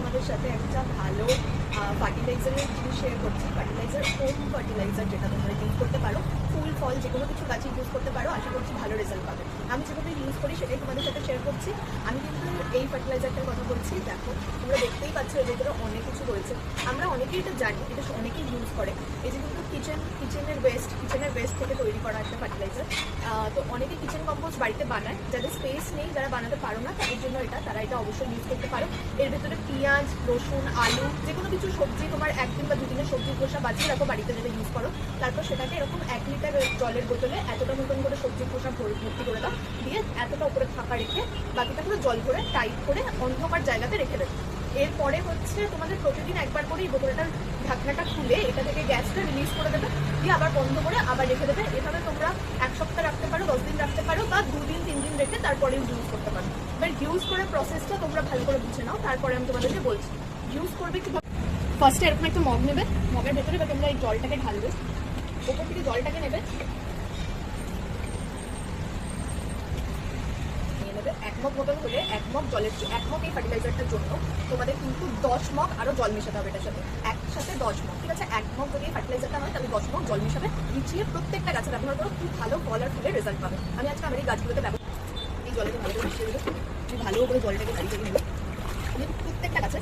তোমাদের সাথে একটা ভালো ফার্টিলাইজারের জিনিস শেয়ার করছি। ফার্টিলাইজার, হোম ফার্টিলাইজার, যেটা তোমরা ইউজ করতে পারো, ফুল ফল যে কোনো কিছু গাছে ইউজ করতে পারো। আশা করছি ভালো রেজাল্ট পাবে। আমি যেভাবে ইউজ করি সেটাই তোমাদের সাথে শেয়ার করছি। আমি কিন্তু এই ফার্টিলাইজারটার কথা বলছি। দেখো, তোমরা দেখতেই পাচ্ছ এর ভেতরে অনেক কিছু রয়েছে। আমরা অনেকেই এটা জানি, এটা অনেকেই ইউজ করে। এই যে কিন্তু কিচেনের ওয়েস্ট থেকে তৈরি করা একটা ফার্টিলাইজার। তো অনেকে কিচেন কম্পোস্ট বাড়িতে বানায়, যাদের স্পেস নেই, যারা বানাতে পারো না, তাদের জন্য তারা এটা অবশ্যই ইউজ করতে পারো। এর ভেতরে পেঁয়াজ, রসুন, আলু, যে কোনো কিছু সবজি, তোমার একদিন বা দুদিনের সবজির খোসা বাঁচিয়ে রাখো বাড়িতে, যেটা ইউজ করো। তারপর সেটাকে এরকম 1 লিটার জলের বোতলে এতটা মতন করে সবজির খোসা ভর্তি করে দাও, দিয়ে এতটা উপরে ফাঁকা রেখে বাকিটা পুরো জল করে টাইট করে অন্ধকার জায়গাতে রেখে দেবে। এরপরে হচ্ছে তোমাদের প্রতিদিন একবার করে এই বোতলটার ঢাকনাটা খুলে এটা থেকে গ্যাসটা রিলিজ করে দেবে, দিয়ে আবার বন্ধ করে আবার রেখে দেবে। এভাবে তোমরা 1 সপ্তাহ রাখতে পারো, 10 দিন রাখতে পারো, বা 2 দিন 3 দিন রেখে তারপরে ইউজ করতে পারো। এবার ইউজ করার প্রসেসটা তোমরা ভালো করে বুঝে নাও, তারপরে আমি তোমাদেরকে বলছি ইউজ করবে কি। ফার্স্টে এরকম একটা মগ নেবে, মগের ভেতরে বা তোমরা এই জলটাকে ঢালবে, ওপর থেকে জলটাকে নেবে, 1 মগ মতন হলে 1 মগ জলের, 1 মগ এই ফার্টিলাইজারটার জন্য তোমাদের কিন্তু 10 মগ আরো জল মেশাতে হবে এটার সাথে, একসাথে 10 মগ। ঠিক আছে, 1 মগ যদি এই ফার্টিলাইজারটা হয় তাহলে 10 মগ জল মেশাবে, মিশিয়ে প্রত্যেকটা গাছে ব্যবহার করো, খুব ভালো ফল আর ফুলের রেজাল্ট পাবে। আমি আজকে আমার এই গাছগুলোতে এই জলটাকে ভালো করে মিশিয়ে দেবো। তুমি ভালো করে জলটাকে ভারী করে নেবে, প্রত্যেকটা গাছে